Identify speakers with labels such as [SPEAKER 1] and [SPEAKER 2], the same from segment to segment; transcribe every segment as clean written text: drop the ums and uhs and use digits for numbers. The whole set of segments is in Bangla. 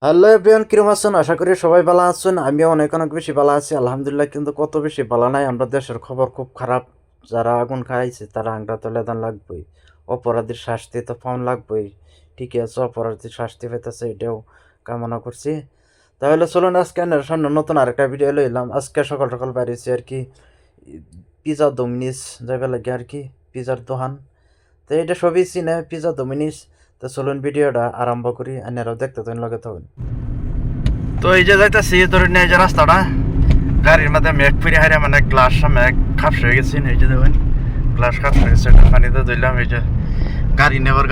[SPEAKER 1] হ্যালো এভরিওয়ান, কিরকম আছেন? আশা করি সবাই ভালো আছেন। আমিও অনেক অনেক বেশি ভালো আছি আলহামদুলিল্লাহ। কিন্তু কত বেশি ভালো নাই, আমরা দেশের খবর খুব খারাপ। যারা আগুন খাইছে তারা আংটা তলে দান লাগবেই, অপরাধীর শাস্তি তো পাওয়ান লাগবেই। ঠিকই আছে, অপরাধীর শাস্তি পেতেছে এটাও কামনা করছি। তাহলে চলুন আজকে সামনে নতুন আরেকটা ভিডিও লইলাম। আজকে সকাল সকাল বাইরেছি আর কি, পিজা ডোমিনিস যাইবে লাগে আর কি, পিজার দোকান। তো এটা সবই চিনে, পিজা ডোমিনিস। তো চলুন ভিডিওটা আরম্ভ করি, আনারাও দেখতে তো লগে তখন। তো এই যে যাইতেছি ধরেন এই যে রাস্তাটা, গাড়ির মধ্যে মেঘ ফিরে হারে মানে গ্লাস মেঘ খাপস হয়ে গেছি। এই যে দেখুন গ্লাস খাপস হয়ে গেছে, এটা পানিতে ধরলাম। এই যে গাড়ি নেওয়ার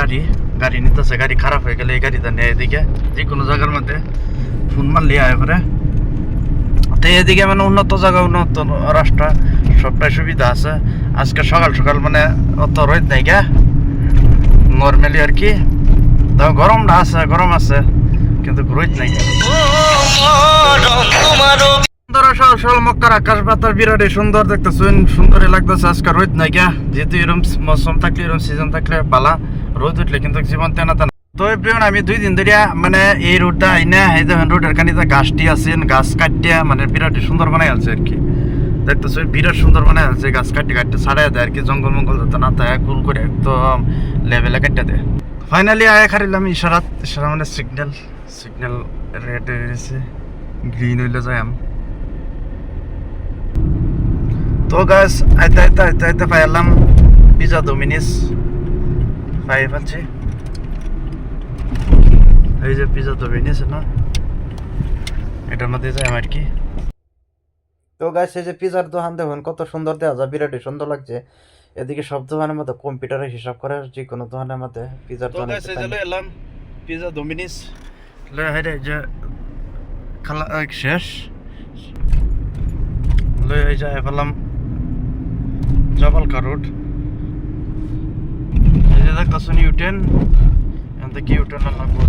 [SPEAKER 1] গাড়ি নিতেছে, গাড়ি খারাপ হয়ে গেলে এই গাড়িটা নেয় এদিকে যে কোনো জায়গার মধ্যে ফোন মারলে আয় করে। তো এদিকে মানে উন্নত জায়গা, উন্নত রাস্তা, সবটাই সুবিধা আছে। আজকে সকাল সকাল মানে অত রোদ নাই গা, নর্মালি আর কি। তাও গরমটা আছে, গরম আছে কিন্তু রোদ নাই। মক্কার আকাশ বাতাস বিরাটই সুন্দর দেখতেছেন, সুন্দরই লাগতেছে। আজকে রোদ নাই গা, যেহেতু এরকম মৌসুম থাকলে, এরকম সিজন থাকলে বালা, রোদ উঠলে কিন্তু জীবন তেনা তেনা। তো এভরিওয়ান, আমি 2 দিন ধরে মানে এই রোডটা আইনা, এই দেখেন রোডের কানিতে গাছটি আছেন, গাছ কাটিয়া মানে বিরাটই সুন্দর বানাই আছে আর কি। দেখতেছো বিরাট সুন্দর বানাই আছে, গাছ কাটতে কাটতে ছাড়াই দেয় আর কি, জঙ্গল মঙ্গল যাতে না থাকে, গোল করে একদম লেভেলে কাটতে দেয়। ফাইনালি আয় খারিলাম ইশারা মানে সিগন্যাল রেড হয়ে গেছে, গ্রিন হইলে যাই আমি। তো গাছ আইতে আইতে আইতে আইতে পাইলাম পিজা ডোমিনিস, পাই ফেলছি। এই যে পিজা ডোমিনিস না, এটার মধ্যে যাই আর কি। তো গাছ এই যে পিজার দোকান দেখুন কত সুন্দর দেওয়া যায়, বিরাটই সুন্দর লাগছে। এদিকে সব দোকানের মধ্যে কম্পিউটারে হিসাব করে, যে কোনো দোকানের মধ্যে পিজার দোকান। এলাম পিজা ডোমিনিস যে খালা শেষ লই যাই পেলাম জবালকা রোড। এই যে দেখতেছেন ইউটেন, এখান থেকে ইউটেন লাগবো।